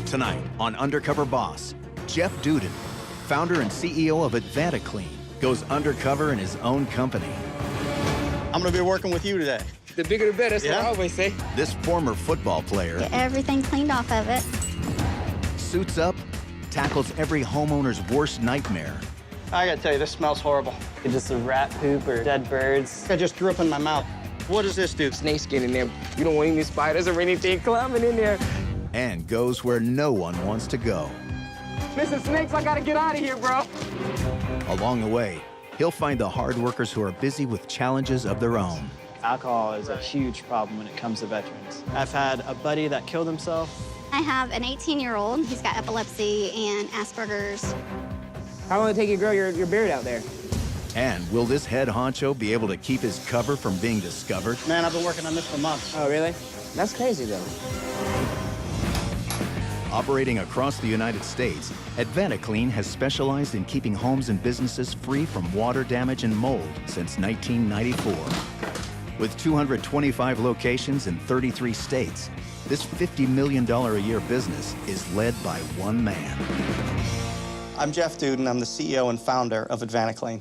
Tonight on Undercover Boss, Jeff Duden, founder and CEO of AdvantaClean, goes undercover in his own company. I'm going to be working with you today. The bigger the better, that's what I always say. This former football player Get everything cleaned off of it. suits up, tackles every homeowner's worst nightmare. I got to tell you, this smells horrible. It's just a rat poop or dead birds. I just threw up in my mouth. What does this do? Snake skin in there. You don't want any spiders or anything climbing in there. And goes where no one wants to go. Mr. Snakes, I gotta get out of here, bro. Along the way, he'll find the hard workers who are busy with challenges of their own. Alcohol is a huge problem when it comes to veterans. I've had a buddy that killed himself. I have an 18-year-old. He's got epilepsy and Asperger's. How long did it take you to grow your beard out there? And will this head honcho be able to keep his cover from being discovered? Man, I've been working on this for months. Oh, really? That's crazy, though. Operating across the United States, AdvantaClean has specialized in keeping homes and businesses free from water damage and mold since 1994. With 225 locations in 33 states, this $50 million a year business is led by one man. I'm Jeff Duden. I'm the CEO and founder of AdvantaClean.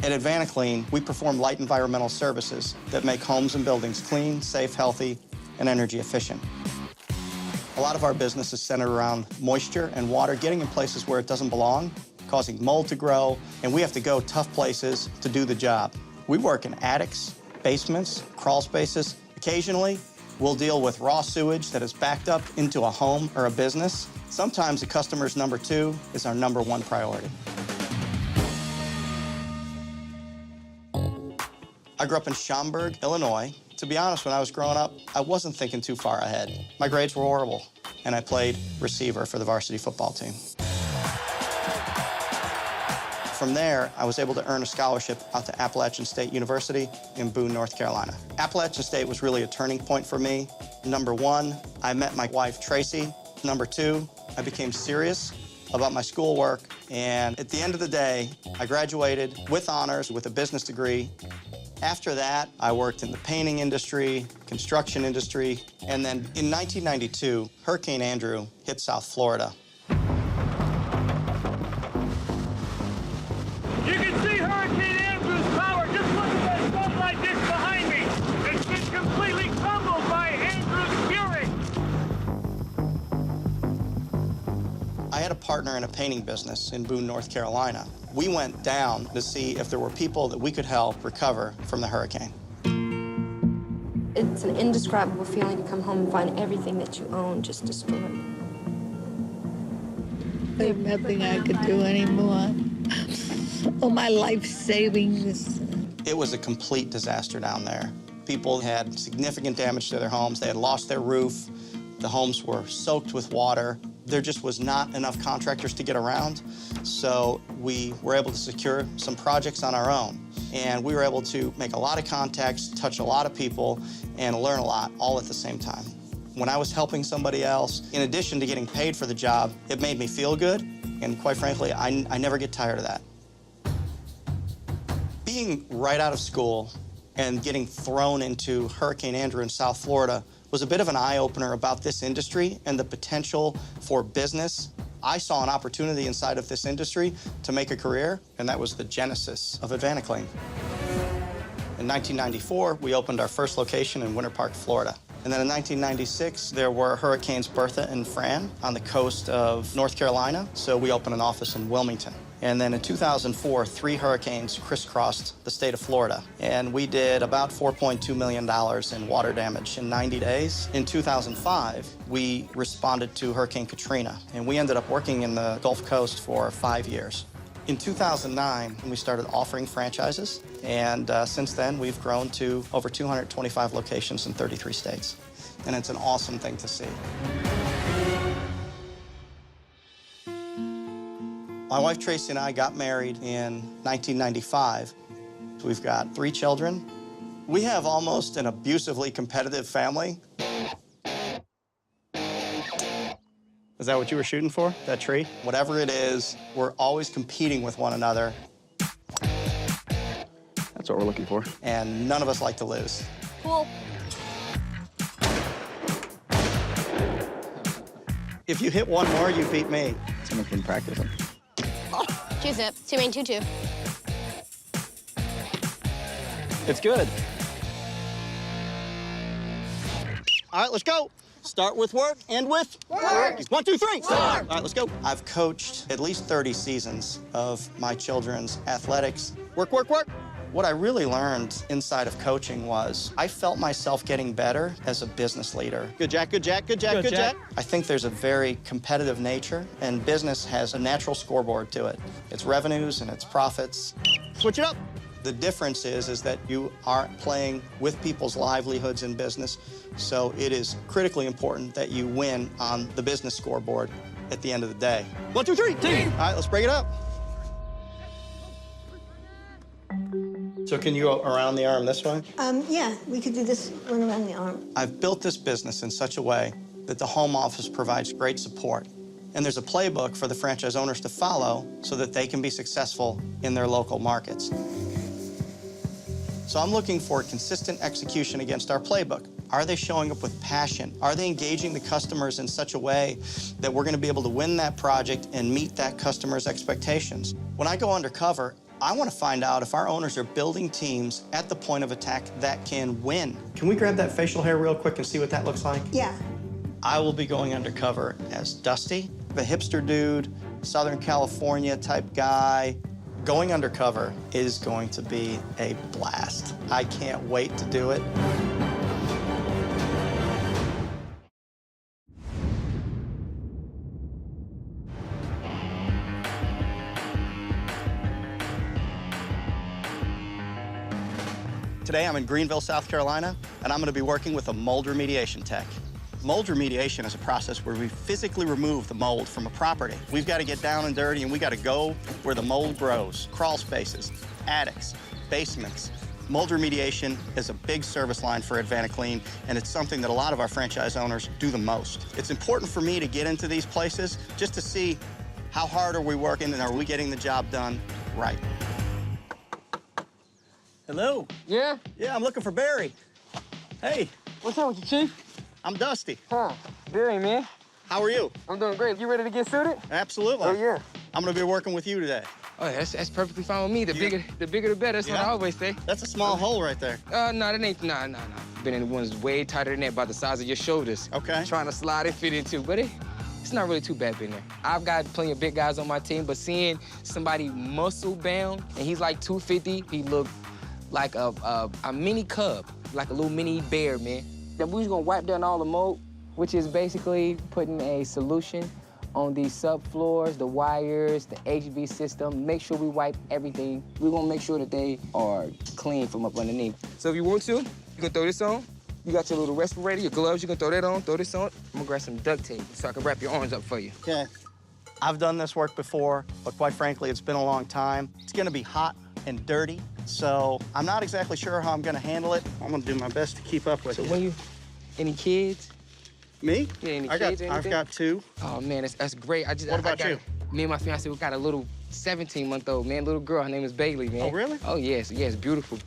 At AdvantaClean, we perform light environmental services that make homes and buildings clean, safe, healthy, and energy efficient. A lot of our business is centered around moisture and water getting in places where it doesn't belong, causing mold to grow, and we have to go tough places to do the job. We work in attics, basements, crawl spaces. Occasionally, we'll deal with raw sewage that is backed up into a home or a business. Sometimes the customer's number 2 is our number 1 priority. I grew up in Schaumburg, Illinois. To be honest, when I was growing up, I wasn't thinking too far ahead. My grades were horrible, and I played receiver for the varsity football team. From there, I was able to earn a scholarship out to Appalachian State University in Boone, North Carolina. Appalachian State was really a turning point for me. Number 1, I met my wife, Tracy. Number 2, I became serious about my schoolwork, and at the end of the day, I graduated with honors with a business degree. After that, I worked in the painting industry, construction industry, and then in 1992, Hurricane Andrew hit South Florida. You can see Hurricane Andrew's power. Just look at that sunlight dish behind me. It's been completely crumbled by Andrew's fury. I had a partner in a painting business in Boone, North Carolina. We went down to see if there were people that we could help recover from the hurricane. It's an indescribable feeling to come home and find everything that you own just destroyed. There's nothing I could do anymore. All my life savings. It was a complete disaster down there. People had significant damage to their homes. They had lost their roof. The homes were soaked with water. There just was not enough contractors to get around, so we were able to secure some projects on our own. And we were able to make a lot of contacts, touch a lot of people, and learn a lot all at the same time. When I was helping somebody else, in addition to getting paid for the job, it made me feel good, and quite frankly, I never get tired of that. Being right out of school and getting thrown into Hurricane Andrew in South Florida was a bit of an eye-opener about this industry and the potential for business. I saw an opportunity inside of this industry to make a career, and that was the genesis of AdvantaClean. In 1994, we opened our first location in Winter Park, Florida. And then in 1996, there were Hurricanes Bertha and Fran on the coast of North Carolina, so we opened an office in Wilmington. And then in 2004, 3 hurricanes crisscrossed the state of Florida. And we did about $4.2 million in water damage in 90 days. In 2005, we responded to Hurricane Katrina, and we ended up working in the Gulf Coast for 5 years. In 2009, we started offering franchises, and since then, we've grown to over 225 locations in 33 states. And it's an awesome thing to see. My wife Tracy and I got married in 1995. We've got 3 children. We have almost an abusively competitive family. Is that what you were shooting for, that tree? Whatever it is, we're always competing with one another. That's what we're looking for. And none of us like to lose. Cool. If you hit one more, you beat me. Someone can practice them. 2-zip, 2 main, 2-2. It's good. All right, let's go. Start with work, end with work. 1, 2, 3, start. All right, let's go. I've coached at least 30 seasons of my children's athletics. Work, work, work. What I really learned inside of coaching was I felt myself getting better as a business leader. Good Jack, good Jack, good Jack, good Jack. I think there's a very competitive nature, and business has a natural scoreboard to it. It's revenues and it's profits. Switch it up. The difference is that you aren't playing with people's livelihoods in business, so it is critically important that you win on the business scoreboard at the end of the day. 1, 2, 3, team! All right, let's break it up. So can you go around the arm this way? Yeah, we could do this one around the arm. I've built this business in such a way that the home office provides great support. And there's a playbook for the franchise owners to follow so that they can be successful in their local markets. So I'm looking for consistent execution against our playbook. Are they showing up with passion? Are they engaging the customers in such a way that we're gonna be able to win that project and meet that customer's expectations? When I go undercover, I want to find out if our owners are building teams at the point of attack that can win. Can we grab that facial hair real quick and see what that looks like? Yeah. I will be going undercover as Dusty, the hipster dude, Southern California type guy. Going undercover is going to be a blast. I can't wait to do it. Today I'm in Greenville, South Carolina, and I'm going to be working with a mold remediation tech. Mold remediation is a process where we physically remove the mold from a property. We've got to get down and dirty, and we got to go where the mold grows. Crawl spaces, attics, basements. Mold remediation is a big service line for AdvantaClean, and it's something that a lot of our franchise owners do the most. It's important for me to get into these places just to see how hard are we working and are we getting the job done right. Hello. Yeah? Yeah, I'm looking for Barry. Hey, What's up with you, Chief? I'm Dusty. Huh, Barry, man. How are you? I'm doing great. You ready to get suited? Absolutely. Oh, yeah. I'm gonna be working with you today. Oh, that's perfectly fine with me. The bigger the better. That's what I always say. That's a small hole right there. No, that ain't, nah. Been in ones way tighter than that, about the size of your shoulders. Okay. Trying to slide and fit into, but it's not really too bad being there. I've got plenty of big guys on my team, but seeing somebody muscle bound, and he's like 250, he looked like a mini cub, like a little mini bear, man. Then we're just gonna wipe down all the mold, which is basically putting a solution on the subfloors, the wires, the HV system. Make sure we wipe everything. We're gonna make sure that they are clean from up underneath. So if you want to, you can throw this on. You got your little respirator, your gloves, you can throw that on, throw this on. I'm gonna grab some duct tape so I can wrap your arms up for you. Okay. I've done this work before, but quite frankly, it's been a long time. It's gonna be hot and dirty, so I'm not exactly sure how I'm gonna handle it. I'm gonna do my best to keep up with So you. when any kids? Me? Yeah, any I've kids or anything? got 2. Oh man, that's great. What about you? Me and my fiance, we got a little 17-month-old, man, little girl. Her name is Bailey, man. Oh, really? Oh, yes, beautiful.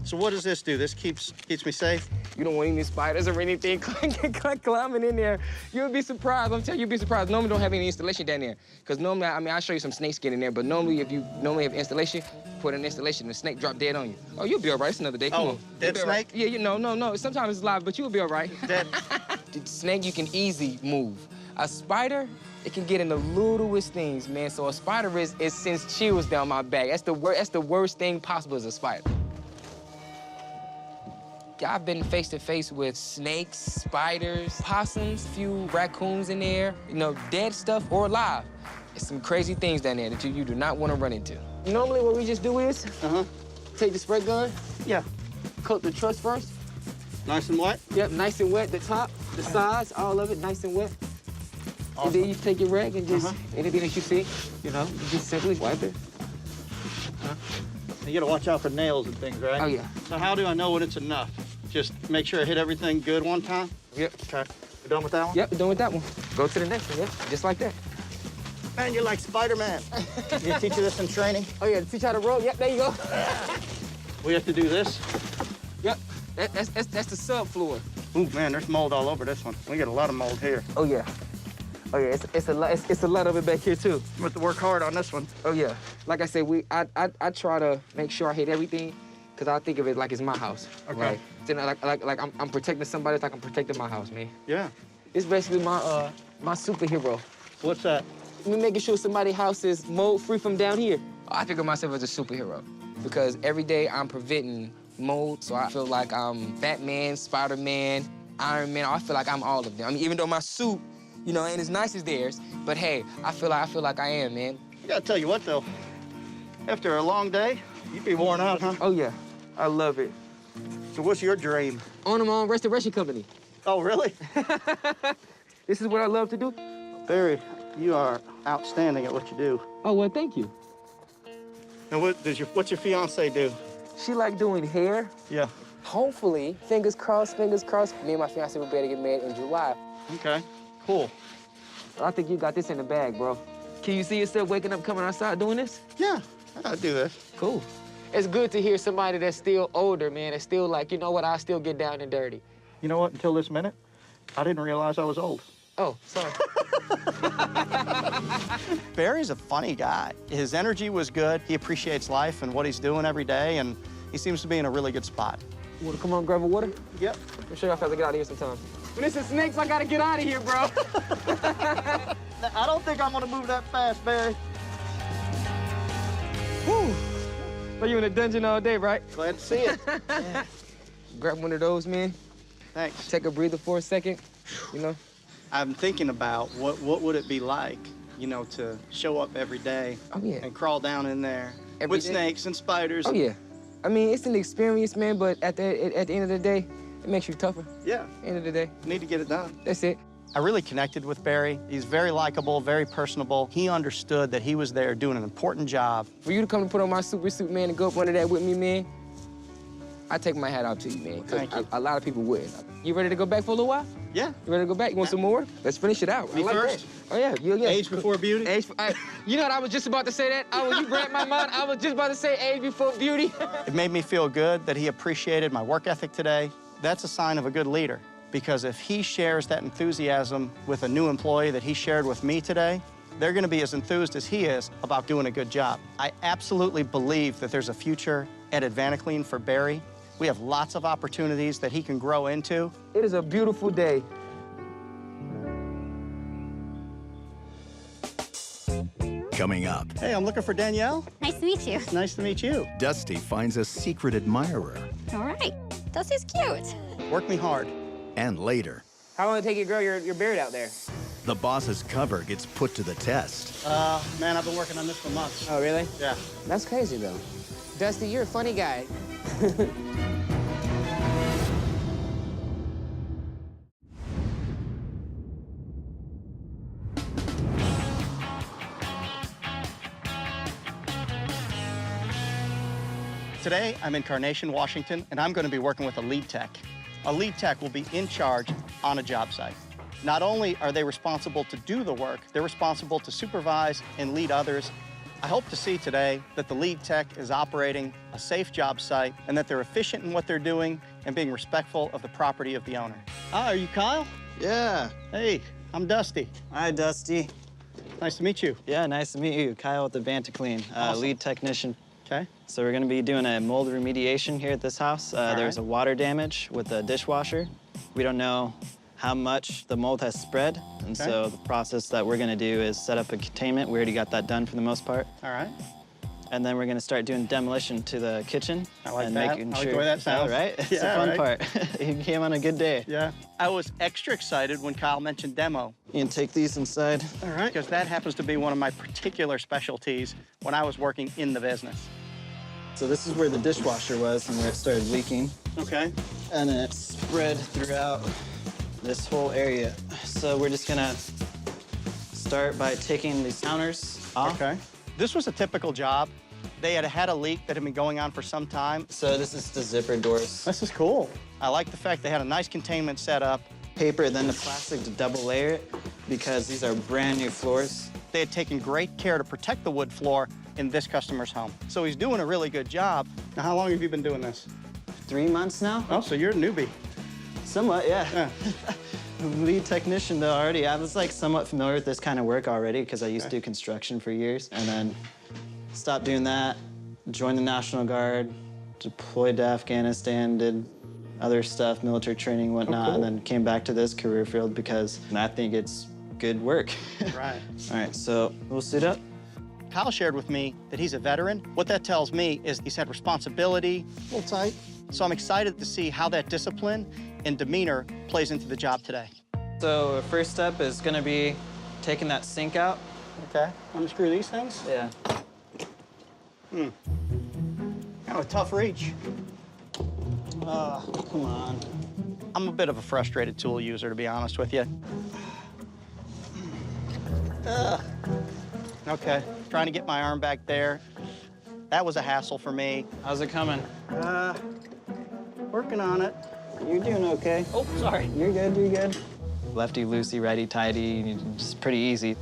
So what does this do? This keeps me safe? You don't want any spiders or anything climbing in there. You'll be surprised. I'm telling you, you'll be surprised. Normally don't have any installation down there. Because normally, I'll show you some snake skin in there, but normally if you have installation, put an installation, the snake drop dead on you. Oh, you'll be all right. It's another day. Come on. Dead You'll be all right. snake? Yeah, no. Sometimes it's live, but you'll be all right. Dead. The snake you can easily move. A spider, it can get in the littlest things, man. So a spider it sends chills down my back. That's the worst thing possible as a spider. I've been face to face with snakes, spiders, possums, few raccoons in there, dead stuff or alive. It's some crazy things down there that you do not want to run into. Normally what we just do is take the spray gun. Yeah. Coat the truss first. Nice and wet? Yep, nice and wet. The top, the sides, all of it nice and wet. Awesome. And then you take your rag and just anything that you see, you just simply wipe it. You gotta watch out for nails and things, right? Oh, yeah. So how do I know when it's enough? Just make sure I hit everything good one time? Yep. Okay. We're done with that one? Yep, we're done with that one. Go to the next one, yeah, just like that. Man, you're like Spider-Man. Did you teach you this in training? Oh, yeah, teach how to roll. Yep, there you go. We have to do this? Yep, that's the subfloor. Ooh, man, there's mold all over this one. We got a lot of mold here. Oh, yeah. Oh yeah, it's a lot of it back here too. I'm gonna have to work hard on this one. Oh yeah, like I said, I try to make sure I hit everything, cause I think of it like it's my house. Okay. Like I'm protecting somebody, it's like I'm protecting my house, man. Yeah. It's basically my my superhero. What's that? Me making sure somebody's house is mold free from down here. I think of myself as a superhero because every day I'm preventing mold, so I feel like I'm Batman, Spider-Man, Iron Man. I feel like I'm all of them. I mean, even though my suit, you know, ain't as nice as theirs, but hey, I feel like I am, man. I gotta tell you what, though. After a long day, you'd be worn out, huh? Oh yeah, I love it. So what's your dream? Own my own restoration company. Oh, really? This is what I love to do. Barry, you are outstanding at what you do. Oh well, thank you. And what's your fiance do? She like doing hair. Yeah. Hopefully, fingers crossed, me and my fiance will be able to get married in July. Okay, cool. I think you got this in the bag, bro. Can you see yourself waking up, coming outside doing this? Yeah, I do this. Cool. It's good to hear somebody that's still older, man, that's still like, you know what, I still get down and dirty. You know what, until this minute, I didn't realize I was old. Oh, sorry. Barry's a funny guy. His energy was good. He appreciates life and what he's doing every day, and he seems to be in a really good spot. You wanna come on, grab a water? Yep. I'm sure y'all have to get out of here sometime. When it's snakes, I gotta get out of here, bro. I don't think I'm gonna move that fast, Barry. Whew. So you in a dungeon all day, right? Glad to see it. Yeah. Grab one of those, man. Thanks. Take a breather for a second, you know? I'm thinking about what would it be like, you know, to show up every day and crawl down in there with snakes and spiders. Oh, yeah. I mean, it's an experience, man, but at the end of the day, it makes you tougher. Yeah. At the end of the day. Need to get it done. That's it. I really connected with Barry. He's very likable, very personable. He understood that he was there doing an important job. For you to come and put on my super suit, man, and go up under that with me, man, I take my hat off to you, man. Thank you. A lot of people wouldn't. You ready to go back for a little while? Yeah. You ready to go back? You want some more? Let's finish it out. Me I like first? That. Oh, yeah. Yeah. Age before beauty? You know what? I was just about to say that. You grabbed my mind. I was just about to say age before beauty. It made me feel good that he appreciated my work ethic today. That's a sign of a good leader, because if he shares that enthusiasm with a new employee that he shared with me today, they're gonna be as enthused as he is about doing a good job. I absolutely believe that there's a future at Advanaclean for Barry. We have lots of opportunities that he can grow into. It is a beautiful day. Coming up, Hey, I'm looking for Danielle. Nice to meet you. Nice to meet you. Dusty finds a secret admirer. All right. Dusty's cute. Work me hard. And later, How long did it take you to grow your beard out there? the boss's cover gets put to the test. Man, I've been working on this for months. Oh, really? Yeah. That's crazy, though. Dusty, you're a funny guy. Today, I'm in Carnation, Washington, and I'm going to be working with a lead tech. A lead tech will be in charge on a job site. Not only are they responsible to do the work, they're responsible to supervise and lead others. I hope to see today that the lead tech is operating a safe job site and that they're efficient in what they're doing and being respectful of the property of the owner. Hi, are you Kyle? Yeah. Hey, I'm Dusty. Hi, Dusty. Nice to meet you. Yeah, nice to meet you. Kyle with Advanaclean, Awesome. lead technician. Okay. So we're gonna be doing a mold remediation here at this house. There's a water damage with the dishwasher. We don't know how much the mold has spread, and so the process that we're gonna do is set up a containment. We already got that done for the most part. All right. And then we're gonna start doing demolition to the kitchen. I like and that. making I like sure, the way that sounds. Right? It's Yeah, the fun right. part. You came on a good day. Yeah. I was extra excited when Kyle mentioned demo. You can take these inside. All right. Because that happens to be one of my particular specialties when I was working in the business. So this is where the dishwasher was and where it started leaking. Okay. And then it spread throughout this whole area. So we're just gonna start by taking these counters off. Okay. This was a typical job. They had had a leak that had been going on for some time. So this is the zipper doors. This is cool. I like the fact they had a nice containment set up. Paper, then the plastic to double layer it because these are brand new floors. They had taken great care to protect the wood floor in this customer's home. So he's doing a really good job. Now, how long have you been doing this? 3 months now? Oh, so you're a newbie. Somewhat, yeah. lead technician though already. I was like somewhat familiar with this kind of work already because I used to do construction for years, and then stopped doing that, joined the National Guard, deployed to Afghanistan, did other stuff, military training, whatnot, and then came back to this career field because I think it's good work. Right. All right, so we'll suit up. Kyle shared with me that he's a veteran. What that tells me is he's had responsibility. A little tight. So I'm excited to see how that discipline and demeanor plays into the job today. So the first step is gonna be taking that sink out. Okay. Unscrew these things? Yeah. Kind of a tough reach. Come on. I'm a bit of a frustrated tool user, to be honest with you. Okay, trying to get my arm back there. That was a hassle for me. How's it coming? Working on it. You're doing okay. Oh, sorry. You're good, you're good. Lefty loosey, righty tighty, just pretty easy.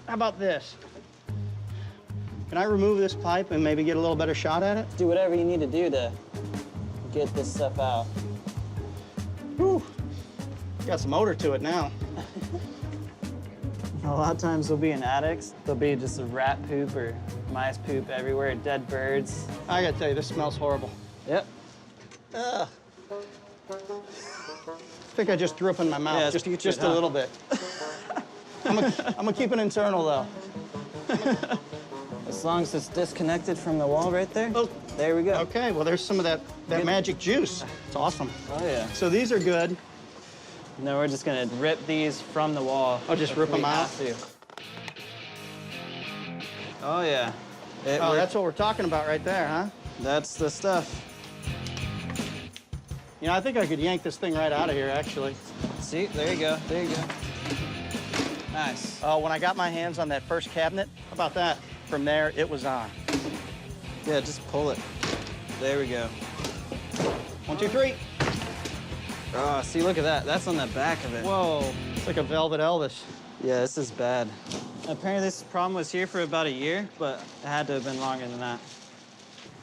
How about this? Can I remove this pipe and maybe get a little better shot at it? Do whatever you need to do to get this stuff out. Whew. Got some odor to it now. A lot of times they'll be in attics. There'll be just a rat poop or mice poop everywhere, dead birds. I gotta tell you, this smells horrible. Yep. Ugh. I think I just threw up in my mouth, Yeah, just a little bit. I'm gonna keep it internal, though. As long as it's disconnected from the wall right there. Oh. There we go. Okay, well, there's some of that magic juice. It's awesome. Oh, yeah. So these are good. No, we're just gonna rip these from the wall. Oh, just rip them out? Oh, yeah. Oh, that's what we're talking about right there, huh? That's the stuff. You know, I think I could yank this thing right out of here, actually. See, there you go, there you go. Nice. Oh, when I got my hands on that first cabinet, how about that? From there, it was on. Yeah, just pull it. There we go. 1, 2, 3. Oh, see, look at that. That's on the back of it. Whoa, it's like a Velvet Elvis. Yeah, this is bad. Apparently this problem was here for about a year, but it had to have been longer than that.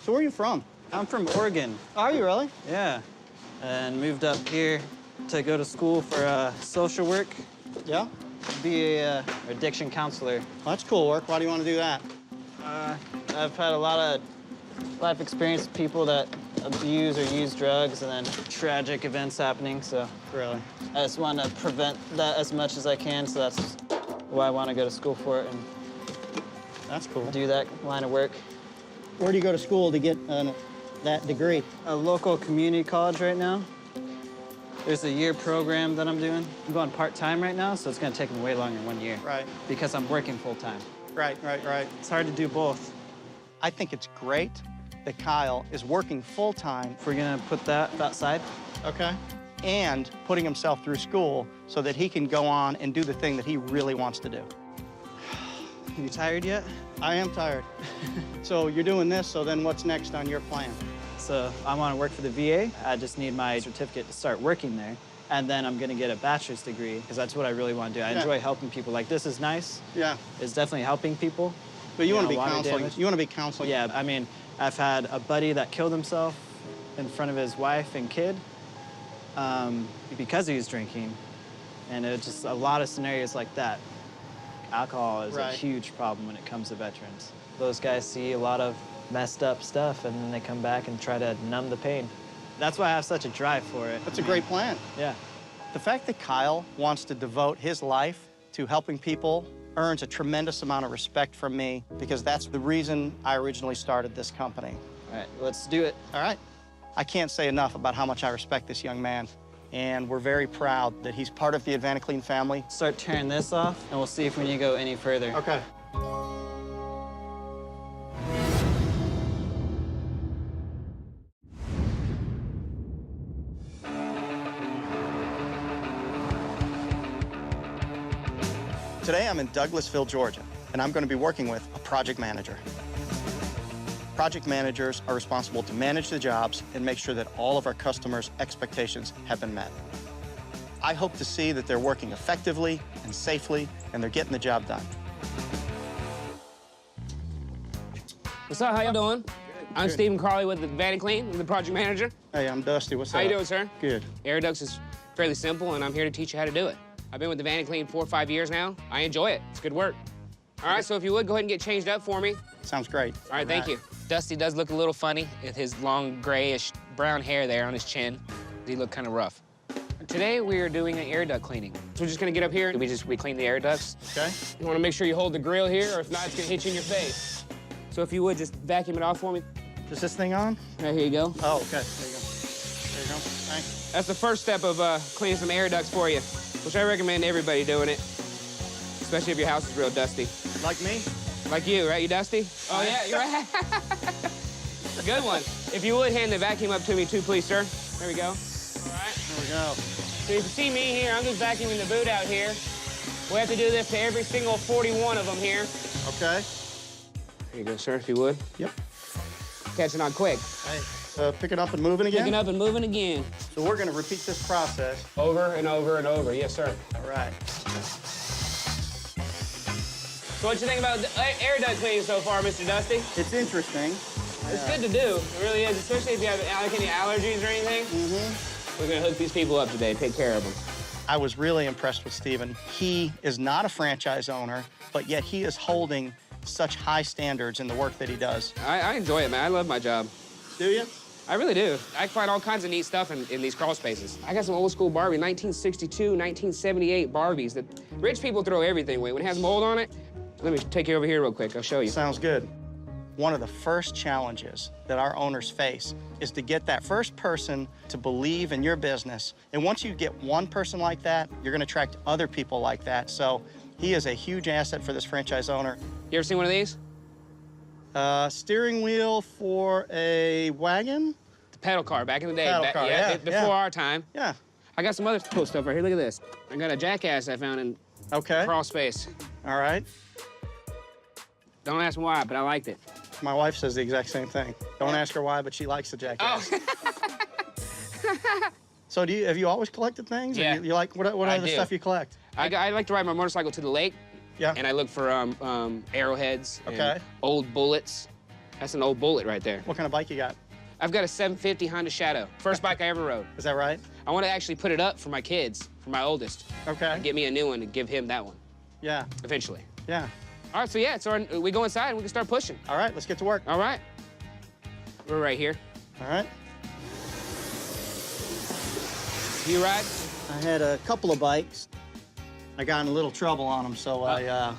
So where are you from? I'm from Oregon. Are you really? Yeah. And moved up here to go to school for social work, Yeah? be a addiction counselor. Well, that's cool work. Why do you want to do that? I've had a lot of life experience with people that abuse or use drugs and then tragic events happening, so Really? I just want to prevent that as much as I can, so that's why I want to go to school for it and That's cool. do that line of work. Where do you go to school to get that degree? A local community college right now. There's a year program that I'm doing. I'm going part-time right now, so it's going to take me way longer than 1 year. Right. Because I'm working full-time. Right. It's hard to do both. I think it's great that Kyle is working full-time, If we're going to put that outside. okay, and putting himself through school so that he can go on and do the thing that he really wants to do. You tired yet? I am tired. So you're doing this, so then what's next on your plan? So I want to work for the VA. I just need my certificate to start working there. And then I'm going to get a bachelor's degree, because that's what I really want to do. I enjoy helping people. Like, this is nice. Yeah. It's definitely helping people. But you want to be water counseling. damage. You want to be counseling. Yeah, I mean, I've had a buddy that killed himself in front of his wife and kid because he was drinking. And it's just a lot of scenarios like that. Alcohol is a huge problem when it comes to veterans. Those guys see a lot of messed up stuff, and then they come back and try to numb the pain. That's why I have such a drive for it. That's a great plan. Yeah. The fact that Kyle wants to devote his life to helping people earns a tremendous amount of respect from me, because that's the reason I originally started this company. All right, let's do it. All right? I can't say enough about how much I respect this young man, and we're very proud that he's part of the Advanaclean family. Start tearing this off, and we'll see if we need to go any further. Okay. Today I'm in Douglasville, Georgia, and I'm going to be working with a project manager. Project managers are responsible to manage the jobs and make sure that all of our customers' expectations have been met. I hope to see that they're working effectively and safely, and they're getting the job done. What's up? How y'all doing? I'm Good. Stephen Crawley with the VaniClean. I'm the project manager. Hey, I'm Dusty. What's How up? you doing, sir? Good. Air ducts is fairly simple, and I'm here to teach you how to do it. I've been with the VaniClean 4 or 5 years now. I enjoy it. It's good work. All right, so if you would, go ahead and get changed up for me. Sounds great. All right, thank you. Dusty does look a little funny with his long, grayish brown hair there on his chin. He looked kind of rough. Today, we are doing an air duct cleaning. So we're just gonna get up here, we clean the air ducts. Okay. You wanna make sure you hold the grill here, or if not, it's gonna hit you in your face. So if you would, just vacuum it off for me. Is this thing on? Right, here you go. Oh, okay. There you go. There you go. Thanks. That's the first step of cleaning some air ducts for you, which I recommend everybody doing it, especially if your house is real dusty. Like me? Like you, right? You dusty? Oh, yeah, you're right. Good one. If you would, hand the vacuum up to me too, please, sir. There we go. All right. There we go. So you can see me here. I'm just vacuuming the boot out here. We have to do this to every single 41 of them here. Okay. There you go, sir, if you would. Yep. Catching on quick. Hey, pick it up and moving again? Picking up and moving again. So we're gonna repeat this process. Over and over and over. Yes, sir. All right. So what you think about the air duct cleaning so far, Mr. Dusty? It's interesting. It's good to do. It really is, especially if you have like any allergies or anything. Mm-hmm. We're gonna hook these people up today, take care of them. I was really impressed with Steven. He is not a franchise owner, but yet he is holding such high standards in the work that he does. I enjoy it, man. I love my job. Do you? I really do. I find all kinds of neat stuff in these crawl spaces. I got some old school Barbie, 1962, 1978 Barbies that rich people throw everything away. When it has mold on it, let me take you over here real quick. I'll show you. Sounds good. One of the first challenges that our owners face is to get that first person to believe in your business. And once you get one person like that, you're gonna attract other people like that. So he is a huge asset for this franchise owner. You ever seen one of these? Steering wheel for a wagon? The pedal car, back in the day. Pedal car, yeah, before our time. Yeah. I got some other cool stuff right here. Look at this. I got a jackass I found in Okay. crawl space. All right. Don't ask me why, but I liked it. My wife says the exact same thing. Don't ask her why, but she likes the jackass. Oh. So have you always collected things? Yeah. You like, what I other do. stuff you collect? I like to ride my motorcycle to the lake. Yeah. And I look for arrowheads. Okay. And old bullets. That's an old bullet right there. What kind of bike you got? I've got a 750 Honda Shadow. First bike I ever rode. Is that right? I want to actually put it up for my kids, for my oldest. Okay. Get me a new one and give him that one. Yeah. Eventually. Yeah. All right, so yeah, we go inside and we can start pushing. All right, let's get to work. All right. We're right here. All right. You ride? I had a couple of bikes. I got in a little trouble on them, so Yeah.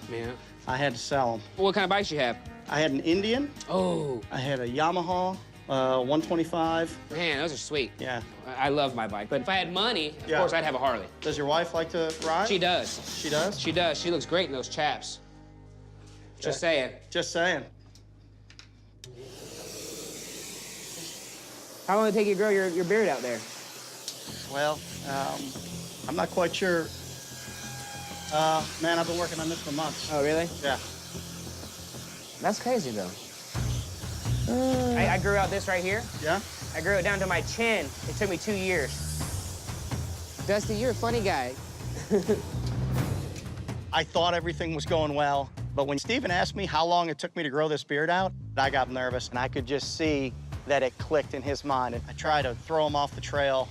I had to sell them. What kind of bikes you have? I had an Indian. Oh. I had a Yamaha 125. Man, those are sweet. Yeah. I love my bike, but if I had money, of Yeah. course, I'd have a Harley. Does your wife like to ride? She does. She does? She does. She looks great in those chaps. Just saying. Just saying. How long did it take you to grow your beard out there? Well, I'm not quite sure. Man, I've been working on this for months. Oh, really? Yeah. That's crazy, though. I grew out this right here. Yeah? I grew it down to my chin. It took me 2 years. Dusty, you're a funny guy. I thought everything was going well, but when Steven asked me how long it took me to grow this beard out, I got nervous, and I could just see that it clicked in his mind. And I tried to throw him off the trail,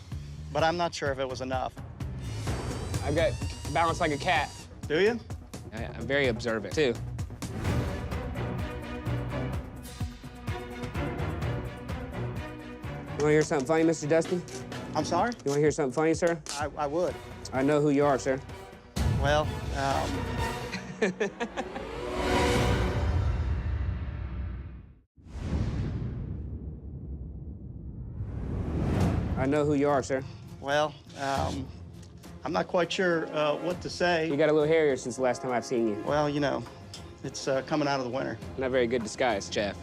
but I'm not sure if it was enough. I've got balance like a cat. Do you? I'm very observant, too. You want to hear something funny, Mr. Dusty? I'm sorry? You want to hear something funny, sir? I would. I know who you are, sir. Well, I know who you are, sir. well, I'm not quite sure what to say. You got a little hairier since the last time I've seen you. Well, you know, it's coming out of the winter. Not very good disguise, Jeff.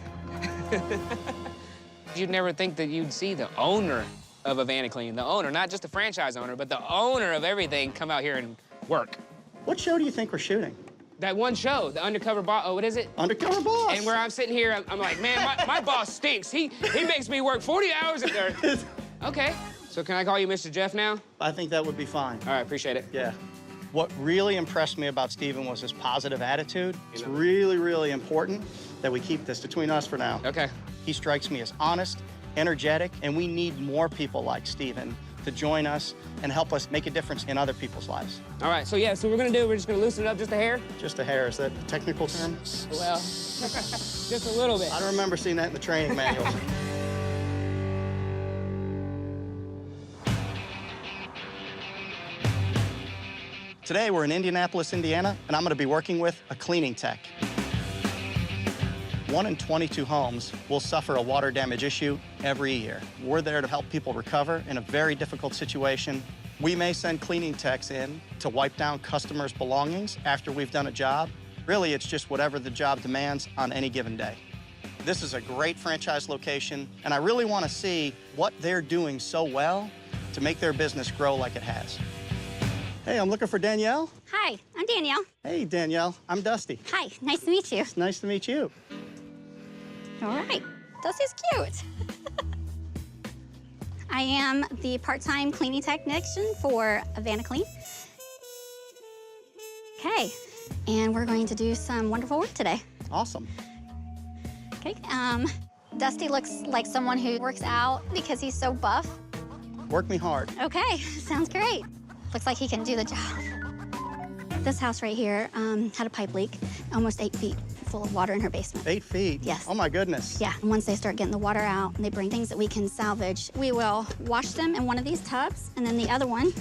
You'd never think that you'd see the owner of a VaniClean, the owner, not just the franchise owner, but the owner of everything come out here and work. What show do you think we're shooting? That one show, the Undercover Boss, what is it? Undercover Boss. And where I'm sitting here, I'm like, man, my boss stinks. He makes me work 40 hours a day. Okay, so can I call you Mr. Jeff now? I think that would be fine. All right, appreciate it. Yeah. What really impressed me about Steven was his positive attitude. It's really, really important that we keep this between us for now. Okay. He strikes me as honest, energetic, and we need more people like Steven to join us and help us make a difference in other people's lives. All right, so yeah, so we're just gonna loosen it up just a hair? Just a hair, is that a technical term? Well, just a little bit. I don't remember seeing that in the training manual. Today, we're in Indianapolis, Indiana, and I'm gonna be working with a cleaning tech. 1 in 22 homes will suffer a water damage issue every year. We're there to help people recover in a very difficult situation. We may send cleaning techs in to wipe down customers' belongings after we've done a job. Really, it's just whatever the job demands on any given day. This is a great franchise location, and I really want to see what they're doing so well to make their business grow like it has. Hey, I'm looking for Danielle. Hi, I'm Danielle. Hey, Danielle, I'm Dusty. Hi, nice to meet you. It's nice to meet you. All right, Dusty's cute. I am the part-time cleaning technician for Vanaclean. Okay, and we're going to do some wonderful work today. Awesome. Okay, Dusty looks like someone who works out because he's so buff. Work me hard. Okay, sounds great. Looks like he can do the job. This house right here had a pipe leak, almost 8 feet full of water in her basement. 8 feet? Yes. Oh, my goodness. Yeah, and once they start getting the water out and they bring things that we can salvage, we will wash them in one of these tubs, and then the other one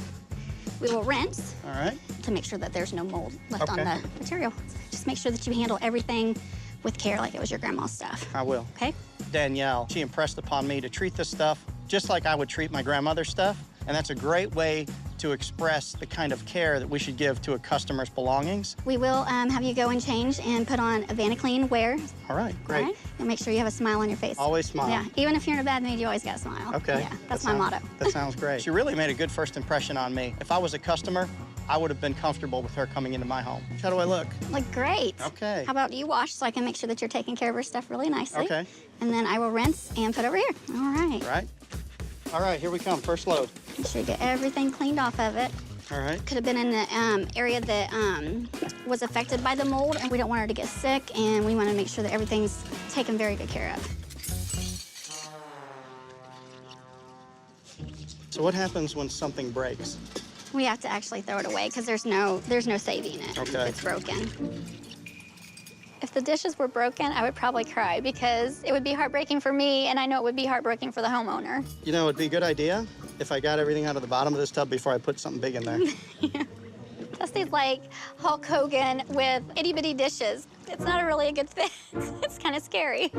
we will rinse. All right. To make sure that there's no mold left on Okay. the material. Just make sure that you handle everything with care like it was your grandma's stuff. I will. Okay? Danielle, she impressed upon me to treat this stuff just like I would treat my grandmother's stuff, and that's a great way to express the kind of care that we should give to a customer's belongings. We will have you go and change and put on a Vanaclean wear. All right, great. All right? And make sure you have a smile on your face. Always smile. Yeah, even if you're in a bad mood, you always got to smile. Okay. Yeah, that's my sounds- motto. That sounds great. She really made a good first impression on me. If I was a customer, I would have been comfortable with her coming into my home. How do I look? Look great. Okay. How about you wash so I can make sure that you're taking care of her stuff really nicely. Okay. And then I will rinse and put over here. All right. Right. All right, here we come, first load. Make sure you get everything cleaned off of it. All right. Could have been in the area that was affected by the mold, and we don't want her to get sick, and we want to make sure that everything's taken very good care of. So what happens when something breaks? We have to actually throw it away because there's no saving it if Okay. it's broken. If the dishes were broken, I would probably cry because it would be heartbreaking for me, and I know it would be heartbreaking for the homeowner. You know, it'd be a good idea if I got everything out of the bottom of this tub before I put something big in there. Dusty's like Hulk Hogan with itty-bitty dishes. It's not really a good fit. It's kind of scary.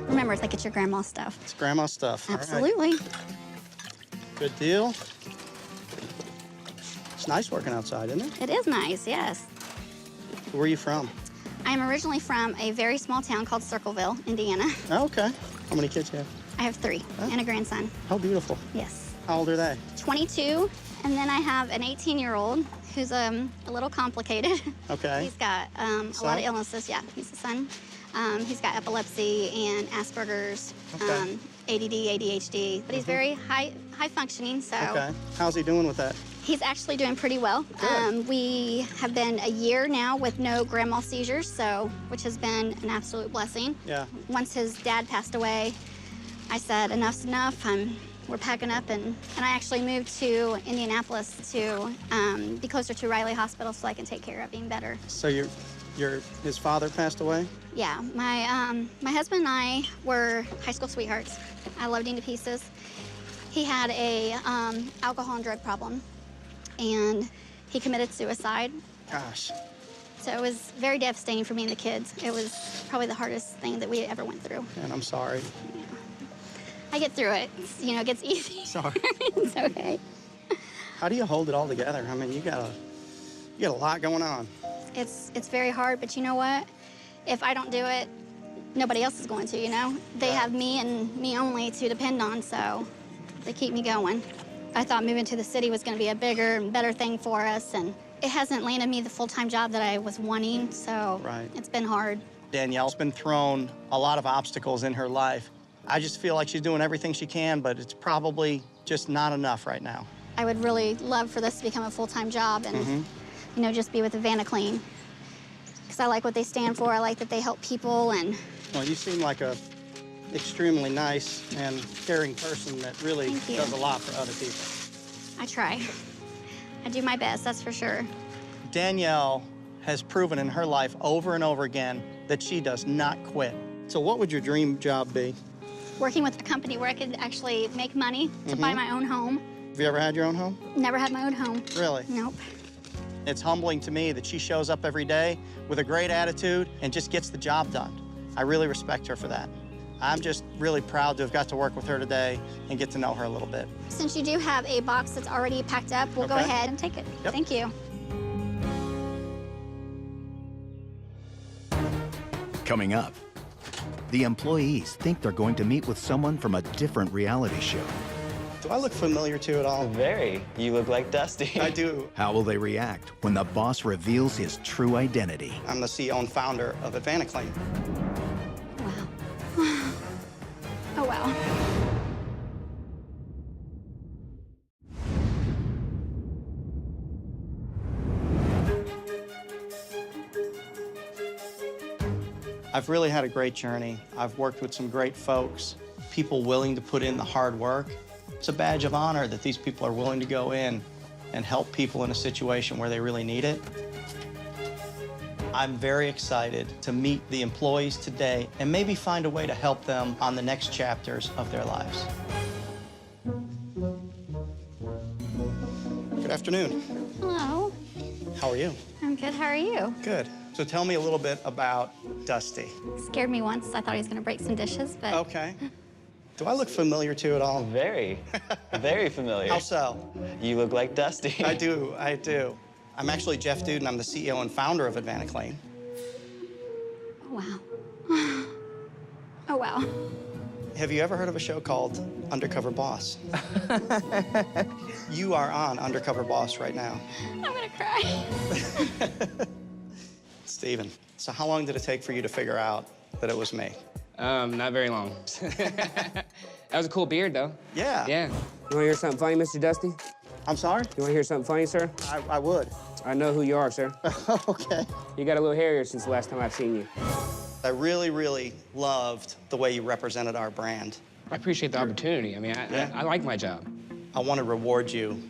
Remember, it's like it's your grandma's stuff. It's grandma's stuff. All right. Absolutely. Good deal. It's nice working outside, isn't it? It is nice, yes. Where are you from? I'm originally from a very small town called Circleville, Indiana. Oh, okay. How many kids do you have? I have 3 and a grandson. How beautiful. Yes. How old are they? 22, and then I have an 18-year-old who's a little complicated. Okay. He's got a lot of illnesses. Yeah, he's a son. He's got epilepsy and Asperger's, Okay. ADD, ADHD, but he's very high functioning. So Okay. How's he doing with that? he's actually doing pretty well. Good. We have been a year now with no grand mal seizures, which has been an absolute blessing. Yeah. Once his dad passed away, I said, enough's enough. We're packing up, and I actually moved to Indianapolis to be closer to Riley Hospital so I can take care of him better. So his father passed away? Yeah, my husband and I were high school sweethearts. I loved him to pieces. He had a alcohol and drug problem, and he committed suicide. Gosh. So it was very devastating for me and the kids. It was probably the hardest thing that we ever went through. And I'm sorry. I get through it. It gets easy. Sorry. It's okay. How do you hold it all together? I mean, you got a lot going on. It's very hard, but you know what? If I don't do it, nobody else is going to, They have me and me only to depend on, so they keep me going. I thought moving to the city was going to be a bigger and better thing for us, and it hasn't landed me the full-time job that I was wanting, so It's been hard. Danielle's been thrown a lot of obstacles in her life. I just feel like she's doing everything she can, but it's probably just not enough right now. I would really love for this to become a full-time job and, just be with the Vanaclean. Because I like what they stand for. I like that they help people, and Well, you seem like a extremely nice and caring person that really Thank you. does a lot for other people. I try. I do my best, that's for sure. Danielle has proven in her life over and over again that she does not quit. So what would your dream job be? Working with a company where I could actually make money to buy my own home. Have you ever had your own home? Never had my own home. Really? Nope. It's humbling to me that she shows up every day with a great attitude and just gets the job done. I really respect her for that. I'm just really proud to have got to work with her today and get to know her a little bit. Since you do have a box that's already packed up, we'll go Okay. ahead and take it. Yep. Thank you. Coming up, the employees think they're going to meet with someone from a different reality show. Do I look familiar to you at all? Very. You look like Dusty. I do. How will they react when the boss reveals his true identity? I'm the CEO and founder of AdvantaClean. Wow. Oh, wow. I've really had a great journey. I've worked with some great folks, people willing to put in the hard work. It's a badge of honor that these people are willing to go in and help people in a situation where they really need it. I'm very excited to meet the employees today and maybe find a way to help them on the next chapters of their lives. Good afternoon. Hello. How are you? I'm good. How are you? Good. So tell me a little bit about Dusty. Scared me once. I thought he was going to break some dishes, but Okay. Do I look familiar to you at all? Very. Very familiar. How so? You look like Dusty. I do, I do. I'm actually Jeff Dude, and I'm the CEO and founder of AdvantaClean. oh, wow. Oh, wow. Have you ever heard of a show called Undercover Boss? You are on Undercover Boss right now. I'm going to cry. Steven, so how long did it take for you to figure out that it was me? Not very long. That was a cool beard, though. Yeah. Yeah. You want to hear something funny, Mr. Dusty? I'm sorry? You want to hear something funny, sir? I would. I know who you are, sir. Okay. You got a little hairier since the last time I've seen you. I really, really loved the way you represented our brand. I appreciate the opportunity. I mean, I like my job. I want to reward you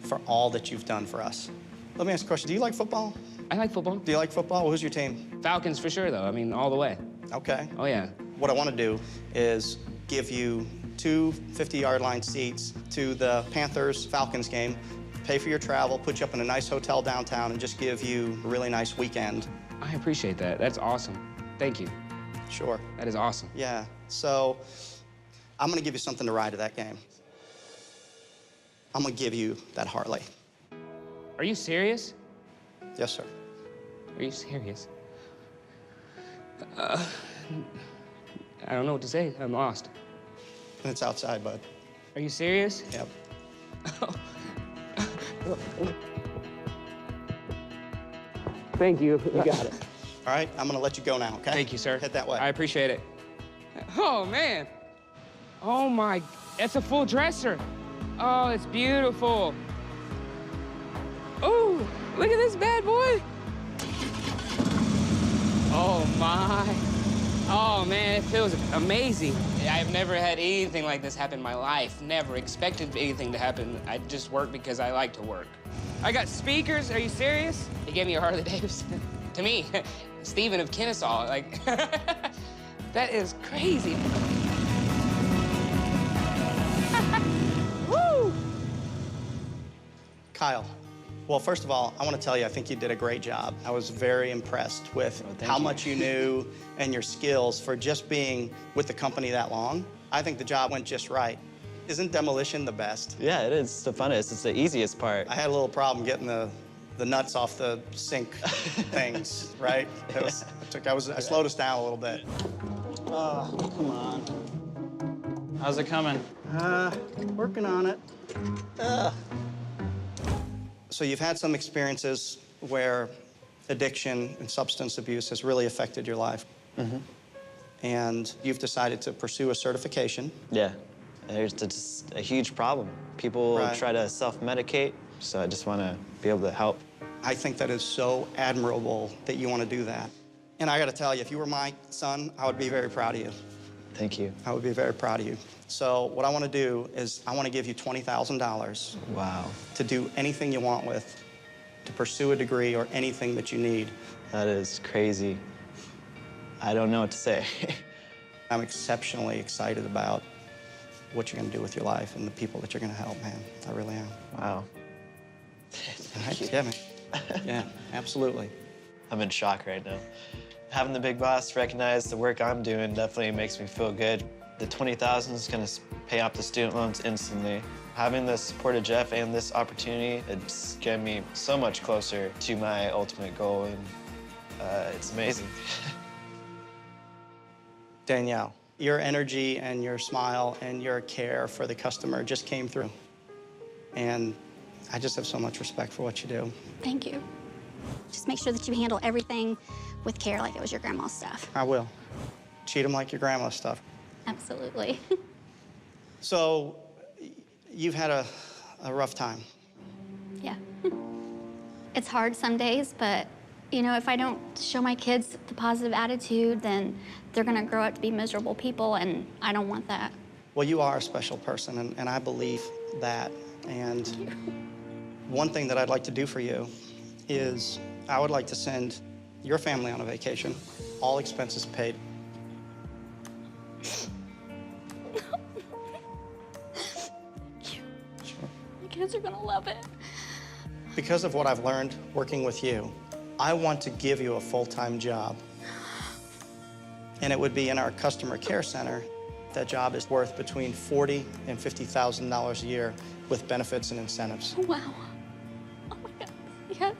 for all that you've done for us. Let me ask you a question. Do you like football? I like football. Do you like football? Well, who's your team? Falcons for sure, though. I mean, all the way. Okay. Oh, yeah. What I want to do is give you 2 50-yard line seats to the Panthers-Falcons game, pay for your travel, put you up in a nice hotel downtown, and just give you a really nice weekend. I appreciate that. That's awesome. Thank you. Sure. That is awesome. Yeah. So I'm going to give you something to ride to that game. I'm going to give you that Harley. Are you serious? Yes, sir. Are you serious? I don't know what to say. I'm lost. And it's outside, bud. Are you serious? Yep. Thank you. You got it. All right, I'm going to let you go now, okay? Thank you, sir. Head that way. I appreciate it. Oh, man. Oh, my. It's a full dresser. Oh, it's beautiful. Oh, look at this bad boy. Oh, my. Oh, man, it feels amazing. I've never had anything like this happen in my life. Never expected anything to happen. I just work because I like to work. I got speakers. Are you serious? He gave me a Harley Davidson. To me, Steven of Kennesaw. Like, that is crazy. Woo! Kyle, well, first of all, I want to tell you, I think you did a great job. I was very impressed with how much you knew and your skills for just being with the company that long. I think the job went just right. Isn't demolition the best? Yeah, it is the funnest. It's the easiest part. I had a little problem getting the nuts off the sink things, right? I slowed us down a little bit. Oh, come on. How's it coming? Working on it. So you've had some experiences where addiction and substance abuse has really affected your life. Mm-hmm. And you've decided to pursue a certification. Yeah. There's just a huge problem. People try to self-medicate, so I just want to be able to help. I think that is so admirable that you want to do that. And I got to tell you, if you were my son, I would be very proud of you. Thank you. I would be very proud of you. So what I want to do is I want to give you $20,000 Wow. to do anything you want with, to pursue a degree or anything that you need. That is crazy. I don't know what to say. I'm exceptionally excited about what you're going to do with your life and the people that you're going to help, man. I really am. Wow. Right? Yeah, man. Yeah, absolutely. I'm in shock right now. Having the big boss recognize the work I'm doing definitely makes me feel good. The $20,000 is going to pay off the student loans instantly. Having the support of Jeff and this opportunity, it's getting me so much closer to my ultimate goal, and it's amazing. Danielle, your energy and your smile and your care for the customer just came through. And I just have so much respect for what you do. Thank you. Just make sure that you handle everything with care like it was your grandma's stuff. I will. Treat them like your grandma's stuff. Absolutely. So, you've had a rough time. Yeah. It's hard some days, but, you know, if I don't show my kids the positive attitude, then they're gonna grow up to be miserable people, and I don't want that. Well, you are a special person, and I believe that. And one thing that I'd like to do for you is I would like to send your family on a vacation, all expenses paid. My kids are gonna love it. Because of what I've learned working with you, I want to give you a full-time job. And it would be in our customer care center. That job is worth between $40,000 and $50,000 a year with benefits and incentives. Wow. Oh my God. Yes.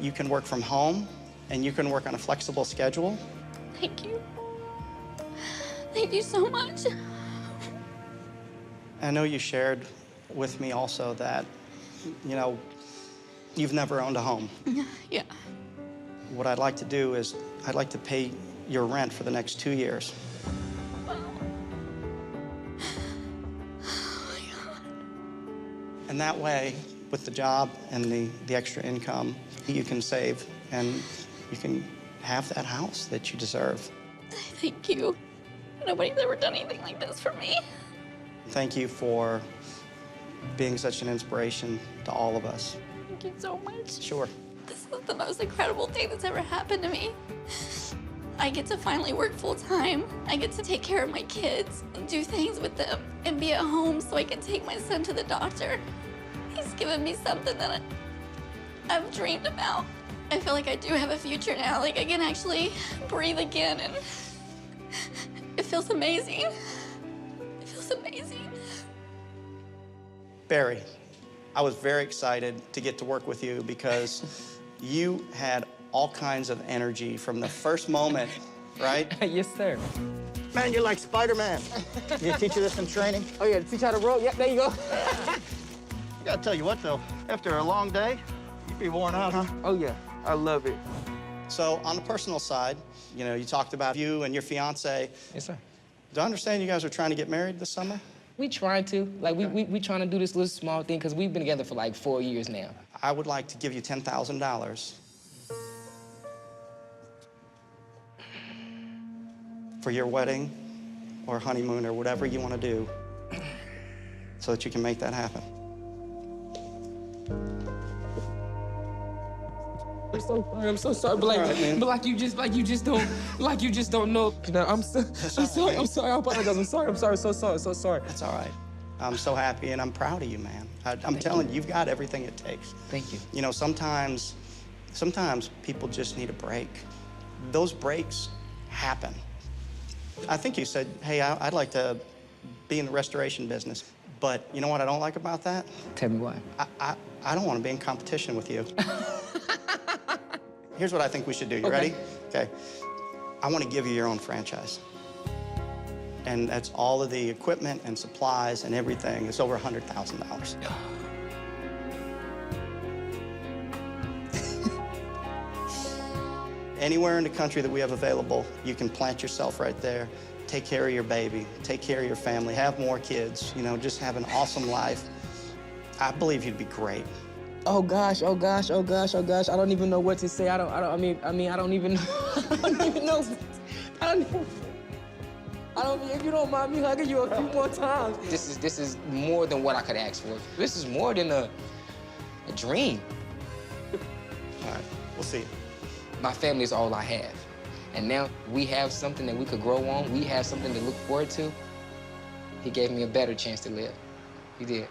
You can work from home, and you can work on a flexible schedule. Thank you. Thank you so much. I know you shared with me also that, you know, you've never owned a home. Yeah. What I'd like to do is I'd like to pay your rent for the next 2 years. Wow. Oh my God. And that way, with the job and the extra income, you can save and you can have that house that you deserve. Thank you. Nobody's ever done anything like this for me. Thank you for being such an inspiration to all of us. Thank you so much. Sure. This is the most incredible thing that's ever happened to me. I get to finally work full-time. I get to take care of my kids and do things with them and be at home so I can take my son to the doctor. He's given me something that I've dreamed about. I feel like I do have a future now. Like I can actually breathe again, and it feels amazing. It feels amazing. Barry, I was very excited to get to work with you because you had all kinds of energy from the first moment, right? Yes, sir. Man, you're like Spider-Man. You teach you this in training? Oh, yeah, teach how to roll. Yep, there you go. I gotta tell you what, though, after a long day, you'd be worn out, huh? Oh, yeah, I love it. So on the personal side, you know, you talked about you and your fiance. Yes, sir. Do I understand you guys are trying to get married this summer? We trying to. Like, we trying to do this little small thing because we've been together for like 4 years now. I would like to give you $10,000 for your wedding or honeymoon or whatever you want to do so that you can make that happen. I'm so sorry, but like, right, but like you just don't know. You know, I'm sorry, I apologize. I'm sorry, so sorry. That's all right. I'm so happy and I'm proud of you, man. I'm telling you, you've got everything it takes. Thank you. You know, sometimes people just need a break. Those breaks happen. I think you said, hey, I'd like to be in the restoration business. But you know what I don't like about that? Tell me why. I don't want to be in competition with you. Here's what I think we should do. You Okay. ready? Okay. I want to give you your own franchise. And that's all of the equipment and supplies and everything. It's over $100,000. Anywhere in the country that we have available, you can plant yourself right there. Take care of your baby, take care of your family, have more kids, you know, just have an awesome life. I believe you'd be great. Oh gosh. I don't even know what to say. I don't even know. I If you don't mind me hugging you a few more times. This is more than what I could ask for. This is more than a dream. All right, we'll see. My family is all I have. And now we have something that we could grow on. We have something to look forward to. He gave me a better chance to live. He did.